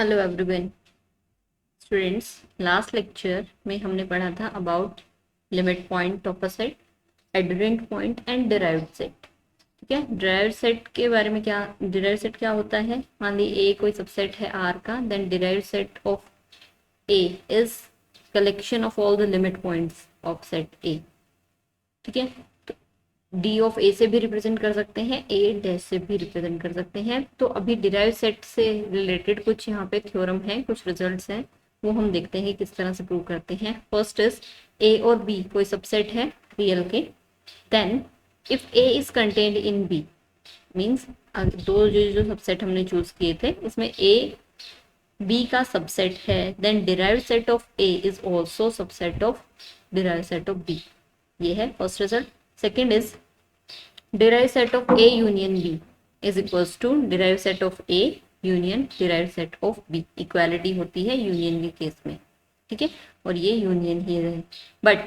Hello everyone students. Last lecture में हमने पढ़ा था about limit point of a set, adherent point and derived set. ठीक है, डिराइव्ड सेट के बारे में डिराइव्ड सेट क्या होता है। मान ली ए कोई सबसेट है आर का, then derived set of A is collection of all the limit points of set A. ठीक है, डी ऑफ ए से भी रिप्रेजेंट कर सकते हैं, ए डैश से भी रिप्रेजेंट कर सकते हैं। तो अभी डिराइव सेट से रिलेटेड कुछ यहाँ पे थ्योरम है, कुछ रिजल्ट्स हैं, वो हम देखते हैं किस तरह से प्रूव करते हैं। फर्स्ट इज ए और बी कोई सबसेट है रियल के, then if A is contained in B means दो जो सबसेट हमने चूज किए थे इसमें ए बी का सबसेट है, then derived set of A is also subset of derived set of B. ये है first result. Second is derived set of A union B is equals to derived set of A union derived set of B। Equality होती है union के case में, ठीक है, और ये यूनियन ही है। बट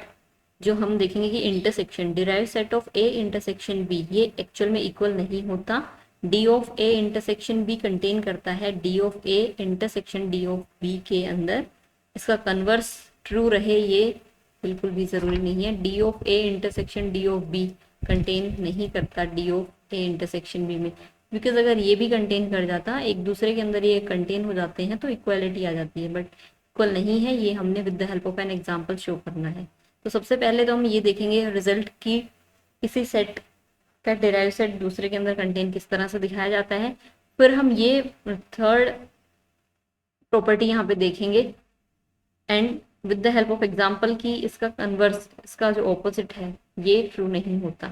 जो हम देखेंगे कि intersection derived set of A intersection B ये एक्चुअल में इक्वल नहीं होता। D of A intersection B contain करता है D of A intersection D of B के अंदर। इसका कन्वर्स ट्रू रहे ये बिल्कुल भी जरूरी नहीं है। D of A intersection D of B contain नहीं करता D of A intersection B में, बिकॉज अगर ये भी कंटेन कर जाता, एक दूसरे के अंदर ये कंटेन हो जाते हैं तो इक्वालिटी आ जाती है, बट इक्वल नहीं है। ये हमने with the help of an example show करना है। तो सबसे पहले तो हम ये देखेंगे रिजल्ट की किसी सेट का डिराइव सेट दूसरे के अंदर कंटेन किस तरह से दिखाया जाता है। फिर हम ये थर्ड प्रॉपर्टी यहाँ पे देखेंगे and with the help of example की इसका कन्वर्स, इसका जो ऑपोजिट है ये ट्रू नहीं होता।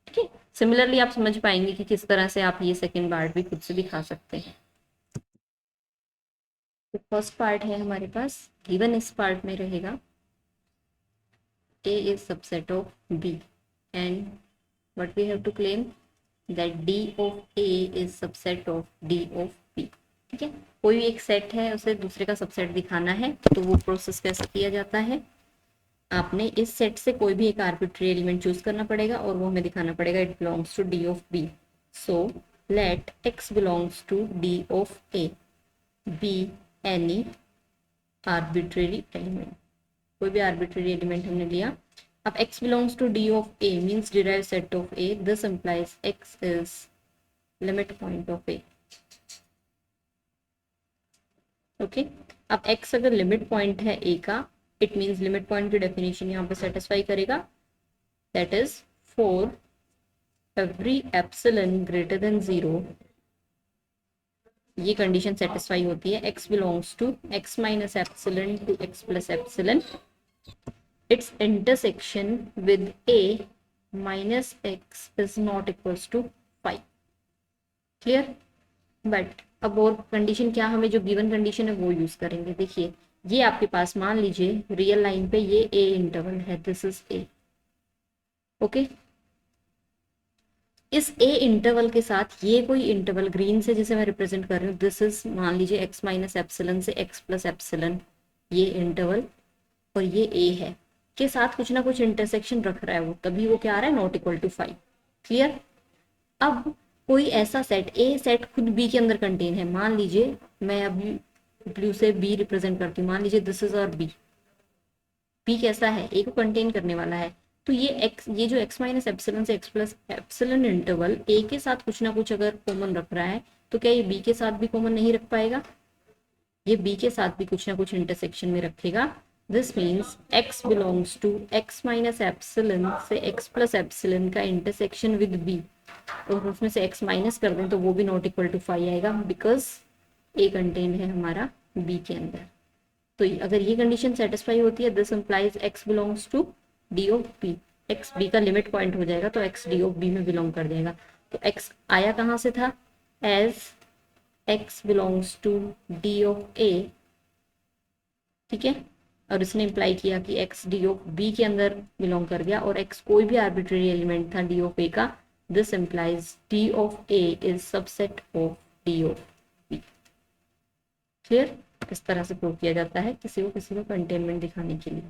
ठीक है, सिमिलरली आप समझ पाएंगे कि किस तरह से आप ये सेकेंड पार्ट भी खुद से दिखा सकते हैं। तो फर्स्ट पार्ट है हमारे पास गिवन, इस पार्ट में रहेगा A is subset of B and what we have to claim that D of A is subset of D of B. ठीक है, कोई भी एक सेट है उसे दूसरे का सबसेट दिखाना है तो वो प्रोसेस कैसे किया जाता है। आपने इस सेट से कोई भी एक आर्बिट्री एलिमेंट चूज करना पड़ेगा और वो हमें दिखाना पड़ेगा it belongs to D of B. So let x belongs to D of A be any arbitrary element. कोई भी आर्बिट्रेरी एलिमेंट हमने लिया। अब x belongs to d of a means derive set of a, this implies x is limit point of a। Okay, अब x अगर limit point है a का, it means limit point की डेफिनेशन यहाँ पे सेटिस्फाई करेगा, that is for every epsilon greater than 0। ये condition satisfy होती है x belongs to x minus epsilon to x plus epsilon, its intersection with a minus x is not equals to 5। Clear. But अब और condition क्या, हमें जो given condition है वो यूज करेंगे। देखिए ये आपके पास मान लीजिए रियल लाइन पे ये a इंटरवल है, दिस इज a। ओके, इस a इंटरवल के साथ ये कोई इंटरवल ग्रीन से जिसे मैं रिप्रेजेंट कर रही हूँ, दिस इज मान लीजिए x माइनस एप्सिलॉन से x प्लस एप्सिलॉन, ये इंटरवल और ये a है के साथ कुछ ना कुछ इंटरसेक्शन रख रहा है वो, तभी वो क्या आ रहा है, नॉट इक्वल टू 5। क्लियर। अब कोई ऐसा सेट, ए सेट खुद बी के अंदर कंटेन है, मान लीजिए मैं अभी ब्लू से बी रिप्रेजेंट करती हूँ, मान लीजिए दिस इज और बी। बी कैसा है, ए को कंटेन करने वाला है। तो ये एक्स, ये जो एक्स माइनस एप्सिलॉन से एक्स प्लस एप्सिलॉन इंटरवल ए के साथ कुछ ना कुछ अगर कॉमन रख रहा है तो क्या ये बी के साथ भी कॉमन नहीं रख पाएगा, ये बी के साथ भी कुछ ना कुछ इंटरसेक्शन में रखेगा। This means x belongs to x minus epsilon से x plus epsilon का इंटरसेक्शन विद b, और उसमें से x माइनस कर दें तो वो भी नॉट इक्वल टू 5 आएगा, बिकॉज a कंटेन है हमारा b के अंदर। तो अगर ये कंडीशन सेटिस्फाई होती है, this implies x belongs to d of b, x b का लिमिट पॉइंट हो जाएगा तो x d ऑफ b में बिलोंग कर जाएगा। तो x आया कहाँ से था, as x belongs to d of a। ठीक है, और इसने इंप्लाई किया कि x डी ऑफ बी के अंदर बिलोंग कर गया और x कोई भी आर्बिट्रेरी एलिमेंट था डी ऑफ ए का, this implies D of A is subset of D of B. Clear. इस तरह से प्रूव किया जाता है किसी को कंटेनमेंट दिखाने के लिए।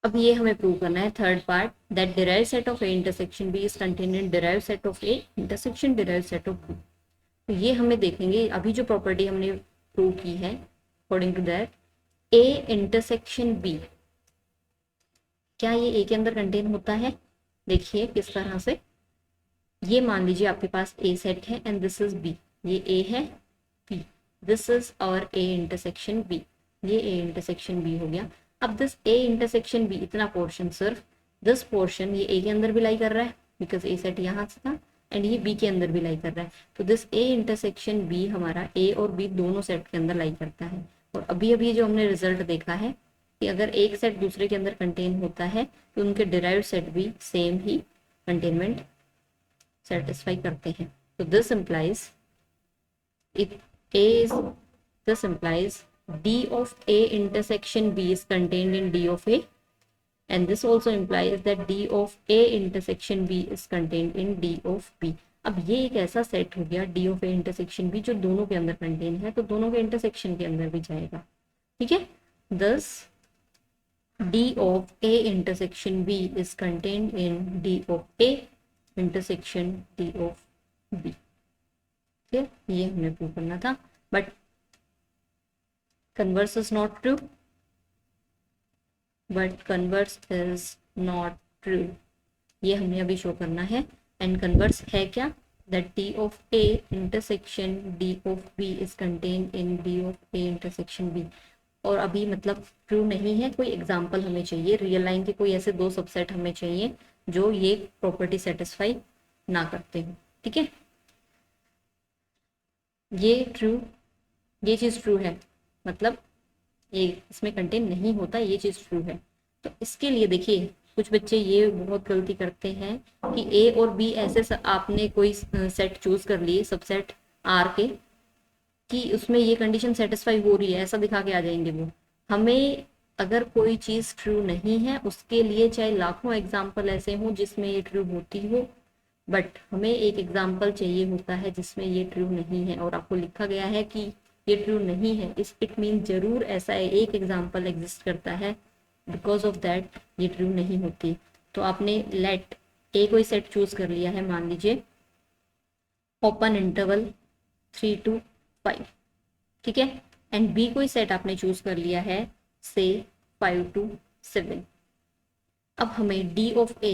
अब ये हमें प्रूव करना है third part, that derive set of A intersection B is contained in derive set of A intersection derive set of B. तो ये हमें देखेंगे अभी जो प्रॉपर्टी हमने प्रूव की है according to that A intersection B, क्या ये ए के अंदर कंटेन होता है? देखिए किस तरह से, ये मान लीजिए आपके पास ए सेट है एंड दिस इज बी, ये ए है, बी, दिस इज और ए इंटरसेक्शन बी, ये ए इंटरसेक्शन बी हो गया। अब दिस ए इंटरसेक्शन बी, इतना पोर्शन, सिर्फ दिस पोर्शन ये ए के अंदर भी लाई कर रहा है बिकॉज ए सेट यहाँ से था एंड ये बी के अंदर भी लाई कर रहा है, तो दिस ए इंटरसेक्शन बी हमारा ए और बी दोनों सेट के अंदर लाई करता है। और अभी अभी जो हमने रिजल्ट देखा है कि अगर एक सेट दूसरे के अंदर कंटेन होता है तो उनके डिराइव्ड सेट भी सेम ही कंटेनमेंट सेटिस्फाई करते हैं। तो this implies if A is, this implies D of A intersection B is contained in D of A, and this also implies that D of A intersection B is contained in D of B। अब ये एक ऐसा set हो गया D of A intersection B जो दोनों के अंदर कंटेन है, तो दोनों के इंटरसेक्शन के अंदर भी जाएगा, ठीक है। thus D of A intersection B is contained in D of A intersection D of B। ठीक, ये हमने प्रूव करना था, but converse is not true, but converse is not true, ये हमने अभी शो करना है। एंड कन्वर्स है क्या? That D of A intersection D of B is contained in D of A intersection B। और अभी मतलब ट्रू नहीं है, कोई एग्जाम्पल हमें चाहिए, रियल लाइन के कोई ऐसे दो सबसेट हमें चाहिए जो ये प्रॉपर्टी सेटिस्फाई ना करते हो, ठीक है। ये ट्रू, ये चीज़ ट्रू है, मतलब ये इसमें कंटेन नहीं होता, ये चीज़ ट्रू है। तो इसके लिए देखिए कुछ बच्चे ये बहुत गलती करते हैं कि ए और बी ऐसे आपने कोई सेट चूज कर लिए सबसेट आर के कि उसमें ये कंडीशन सेटिस्फाई हो रही है, ऐसा दिखा के आ जाएंगे वो। हमें अगर कोई चीज़ ट्रू नहीं है उसके लिए चाहे लाखों एग्जाम्पल ऐसे हों जिसमें ये ट्रू होती हो, बट हमें एक एग्जाम्पल चाहिए होता है जिसमें ये ट्रू नहीं है और आपको लिखा गया है कि ये ट्रू नहीं है, इस इट मीन जरूर ऐसा एक एग्जाम्पल एग्जिस्ट करता है, बिकॉज ऑफ दैट ये ट्रू नहीं होती। तो आपने लेट ए कोई सेट चूज कर लिया है, मान लीजिए ओपन इंटरवल 3 to 5, ठीक है, एंड बी कोई सेट आपने चूज कर लिया है से 5 to 7। अब हमें D of a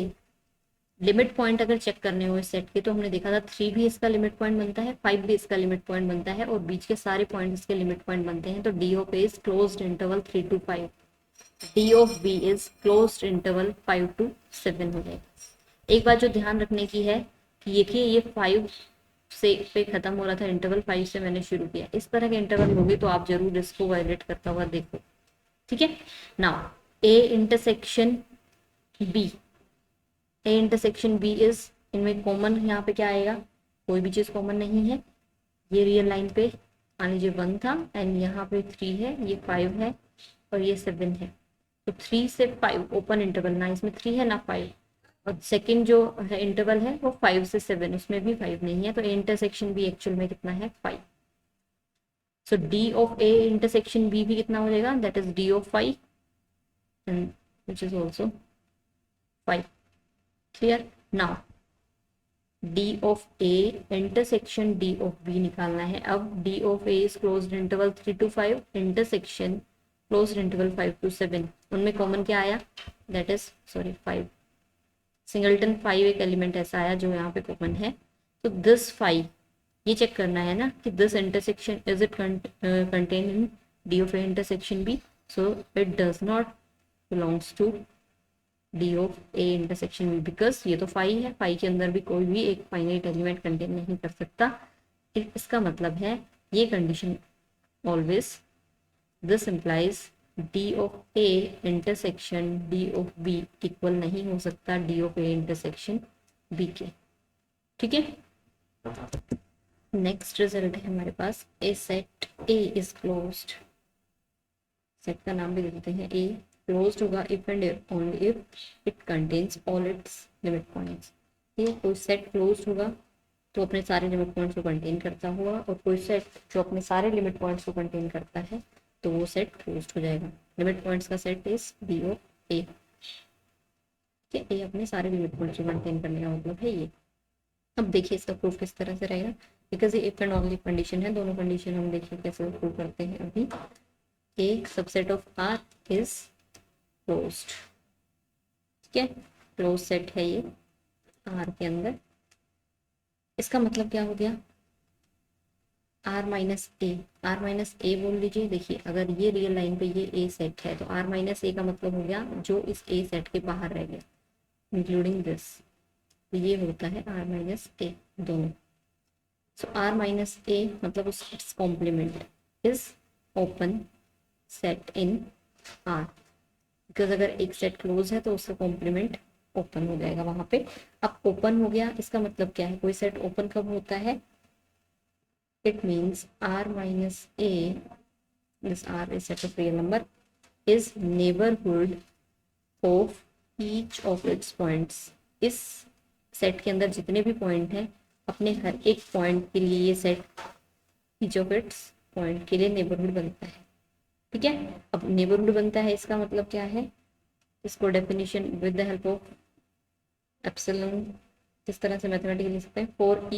limit point अगर चेक करने हो इस सेट के, तो हमने देखा था 3 भी इसका लिमिट पॉइंट बनता है, 5 भी इसका लिमिट पॉइंट बनता है और बीच के सारे पॉइंट इसके लिमिट पॉइंट बनते हैं। तो D of A is closed interval 3 to 5, D of B is closed interval 5 to 7 हो जाएगा। एक बात जो ध्यान रखने की है कि देखिए ये 5 से पे खत्म हो रहा था इंटरवल, 5 से मैंने शुरू किया, इस तरह के इंटरवल होगी तो आप जरूर इसको वायलेट करता हुआ देखो, ठीक है। Now A intersection B, A intersection B is, इनमें कॉमन यहाँ पे क्या आएगा? कोई भी चीज कॉमन नहीं है। ये रियल लाइन पे मान लीजिए 1 था एंड यहाँ पे 3 है, ये 5 है और ये 7 है। तो 3 से 5 ओपन इंटरवल, ना इसमें 3 है ना 5, और सेकंड जो है इंटरवल है वो 5 से 7, उसमें भी 5 नहीं है, तो ए इंटरसेक्शन बी एक्चुअल में कितना है? 5। So D of A intersection B भी कितना हो जाएगा? That is D of 5 and which is also 5। Clear? Now D of A intersection D of B निकालना है। अब D of A is closed interval 3 to 5, intersection closed interval 5 to 7, उनमें common क्या आया? That is 5। सिंगलटन 5 एक element ऐसा आया जो यहाँ पे कॉमन है। तो दिस 5 ये चेक करना है ना कि this intersection is it contain in D of A intersection B, so it does not belongs to D of A intersection B, because ये तो 5 है, 5 के अंदर भी कोई भी एक फाइनाइट एलिमेंट कंटेन नहीं कर सकता। इसका मतलब है ये condition always, this implies D of A intersection D of B equal नहीं हो सकता D of A intersection B के, ठीक है। नेक्स्ट रिजल्ट है हमारे पास A set A is closed, set का नाम भी दे देते हैं ए, क्लोज्ड होगा if and only if it contains all its limit points. ठीक है, कोई सेट क्लोज्ड होगा तो अपने सारे लिमिट पॉइंट्स को कंटेन करता हुआ, और कोई सेट जो अपने सारे लिमिट पॉइंट्स को कंटेन करता है तो वो सेट क्लोज्ड हो जाएगा। लिमिट पॉइंट्स का सेट इज डी ऑफ ए, ठीक है, ए अपने सारे लिमिट पॉइंट्स को कंटेन करने का मतलब है ये। अब देखिए इसका प्रूफ किस तरह से रहेगा। बिकॉज ये इफ एंड ओनली कंडीशन है। दोनों कंडीशन हम देखिए कैसे प्रूव करते हैं अभी। एक subset of R is closed, ठीक है, क्लोज सेट है ये आर के अंदर। इसका मतलब क्या हो गया, आर माइनस ए बोल लीजिए। देखिए अगर ये रियल लाइन पे ये ए सेट है तो आर माइनस ए का मतलब हो गया जो इस ए सेट के बाहर रह गया, इंक्लूडिंग दिस, तो ये होता है आर माइनस ए दोनों। सो आर माइनस ए मतलब उस its complement is open set in R, because अगर एक सेट क्लोज है तो उसका कॉम्प्लीमेंट ओपन हो जाएगा वहां पे। अब ओपन हो गया इसका मतलब क्या है, कोई सेट ओपन कब होता है, it means r minus a, this r is set of real number, is neighborhood of each of its points। इस सेट के अंदर जितने भी पॉइंट हैं अपने हर एक पॉइंट के लिए ये set each of its point के लिए नेबरहुड बनता है, ठीक है। अब नेबरहुड बनता है इसका मतलब क्या है, इसको definition with the help of epsilon किस तरह से मैथमेटिकली लिख सकते हैं, for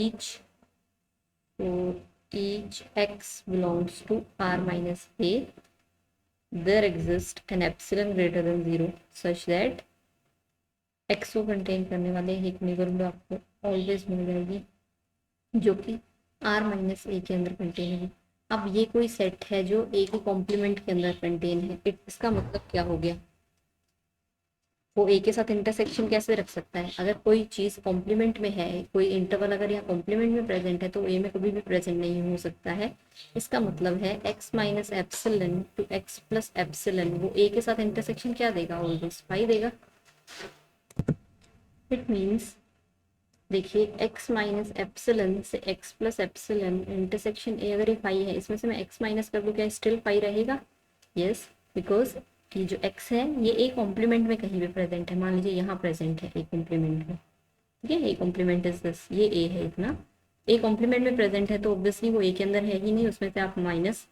each x belongs to r minus a there exists an epsilon greater than 0 such that x को कंटेन करने वाले एक नेबरहुड आपको ऑलवेज मिल जाएगी जो कि r माइनस ए के अंदर कंटेन है। अब ये कोई सेट है जो ए के कॉम्प्लीमेंट के अंदर कंटेन है, इसका मतलब क्या हो गया, वो ए के साथ इंटरसेक्शन कैसे रख सकता है, अगर कोई चीज़ कॉम्प्लीमेंट में है, कोई इंटरवल अगर यहाँ कॉम्प्लीमेंट में प्रेजेंट है तो ए में कभी भी प्रेजेंट नहीं हो सकता है। इसका मतलब है x minus epsilon to x plus epsilon वो ए के साथ इंटरसेक्शन क्या देगा, ऑलवेज फाई देगा। इट मीन्स देखिए x माइनस एप्सिलन से x plus epsilon intersection A, अगर ये फाई है इसमें से मैं x माइनस कर दूँ क्या स्टिल फाई रहेगा, यस, बिकॉज ये जो x है ये ए कॉम्प्लीमेंट में कहीं भी प्रेजेंट है, मान लीजिए यहाँ प्रेजेंट है ए कॉम्प्लीमेंट में, ठीक है, ए कॉम्प्लीमेंट इज दिस, ये ए है इतना, ए कॉम्प्लीमेंट में प्रेजेंट है तो ऑब्वियसली वो ए के अंदर है ही नहीं, उसमें से आप माइनस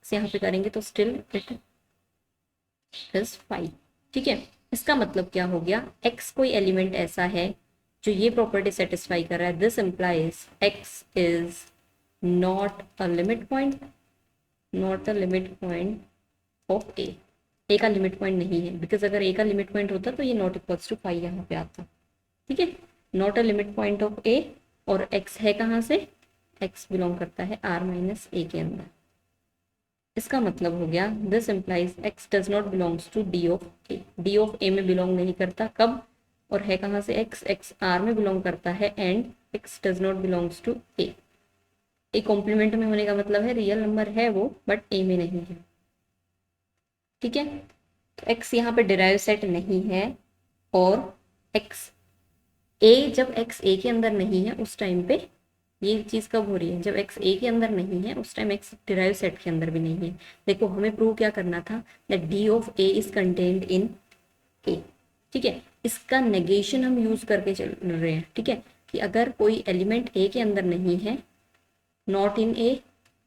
से यहाँ पे करेंगे तो स्टिल इट इज 5, ठीक है। इसका मतलब क्या हो गया, x कोई एलिमेंट ऐसा है जो ये प्रॉपर्टी सेटिस्फाई कर रहा है, this implies x is not a limit point, not a limit point of A का लिमिट पॉइंट नहीं है, बिकॉज अगर ए का लिमिट पॉइंट होता तो ये नॉट इक्वल्स टू 5 यहाँ पे आता, ठीक है, not a limit point of A, और x है कहाँ से, x बिलोंग करता है r माइनस ए के अंदर। इसका मतलब हो गया this implies x does not belongs to D of A, D of A में बिलोंग नहीं करता, कब, और है कहाँ से x r में बिलोंग करता है, and x does not belongs to A, A complement में होने का मतलब है रियल नंबर है वो बट ए में नहीं है, ठीक है। तो x यहाँ पे डिराइव सेट नहीं है, और x a जब x a के अंदर नहीं है उस टाइम पे ये चीज़ कब हो रही है, जब x a के अंदर नहीं है उस टाइम x डिराइव सेट के अंदर भी नहीं है। देखो हमें प्रूव क्या करना था, that d of a is contained in a, ठीक है, इसका नेगेशन हम यूज करके चल रहे हैं, ठीक है, कि अगर कोई एलिमेंट a के अंदर नहीं है, नॉट इन a,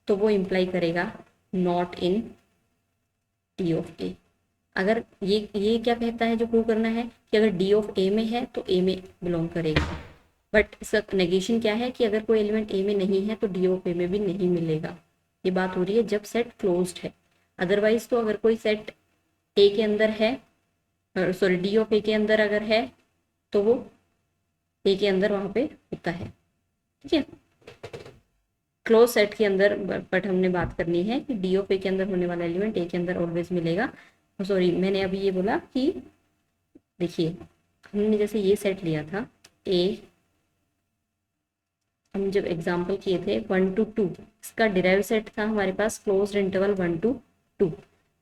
तो वो इम्प्लाई करेगा नॉट इन डी ऑफ ए। अगर ये क्या कहता है जो प्रूव करना है कि अगर डी ऑफ ए में है तो ए में बिलोंग करेगा, बट इसका नेगेशन क्या है कि अगर कोई एलिमेंट ए में नहीं है तो डी ऑफ ए में भी नहीं मिलेगा। ये बात हो रही है जब सेट क्लोज्ड है, अदरवाइज तो अगर कोई सेट ए के अंदर है, सॉरी डी ऑफ ए के अंदर अगर है तो वो ए के अंदर वहां पे होता है, ठीक है, क्लोज सेट के अंदर, बट हमने बात करनी है कि डी ऑफ ए के अंदर होने वाला एलिमेंट ए के अंदर ऑलवेज मिलेगा। सॉरी मैंने अभी ये बोला कि देखिए हमने जैसे ये सेट लिया था ए, हम जब एग्जांपल किए थे 1 to 2, इसका डिराइव सेट था हमारे पास क्लोज्ड इंटरवल 1 to 2,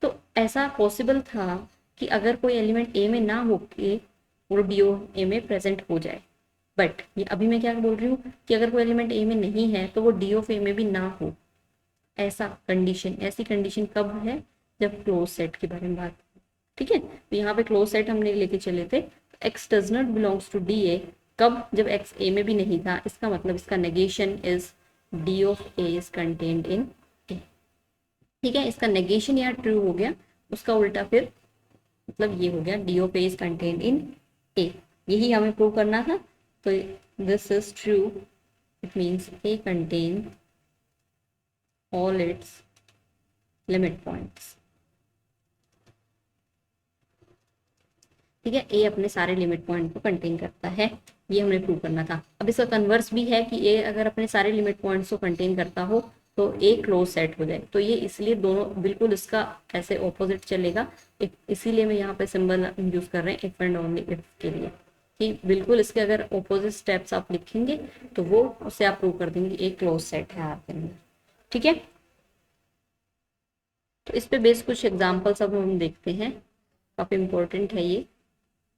तो ऐसा पॉसिबल था कि अगर कोई एलिमेंट ए में ना हो के वो डी ऑफ ए में प्रेजेंट हो जाए, बट ये अभी मैं क्या बोल रही हूँ कि अगर कोई एलिमेंट ए में नहीं है तो वो डी ऑफ ए में भी ना हो, ऐसा कंडीशन, ऐसी कंडीशन कब है, जब क्लोज सेट के बारे में बात, ठीक है। तो यहाँ पे क्लोज सेट हमने लेके चले थे, x does not belongs to D A, कब, जब x a में भी नहीं था, इसका मतलब इसका negation is d of a is contained in a, ठीक है। इसका नेगेशन यहाँ ट्रू हो गया, उसका उल्टा फिर मतलब ये हो गया d of a is contained in a, यही हमें प्रूव करना था। तो this is true it means A contain all its limit points. ठीक है, ए अपने सारे लिमिट पॉइंट को कंटेन करता है, ये हमने प्रूव करना था। अब इसका कन्वर्स भी है कि ए अगर अपने सारे लिमिट पॉइंट्स को कंटेन करता हो तो ए क्लोज सेट हो जाए। तो ये इसलिए दोनों बिल्कुल इसका ऐसे ऑपोजिट चलेगा, इसीलिए मैं यहाँ पे सिंबल यूज कर रहे हैं इफ एंड ओनली इफ के लिए, कि बिल्कुल इसके अगर ऑपोजिट स्टेप्स आप लिखेंगे तो वो उससे आप प्रूव कर देंगे एक क्लोज सेट है आपके अंदर। ठीक है, तो इस पे बेस कुछ एग्जाम्पल्स अब हम देखते हैं, काफी इंपॉर्टेंट है ये।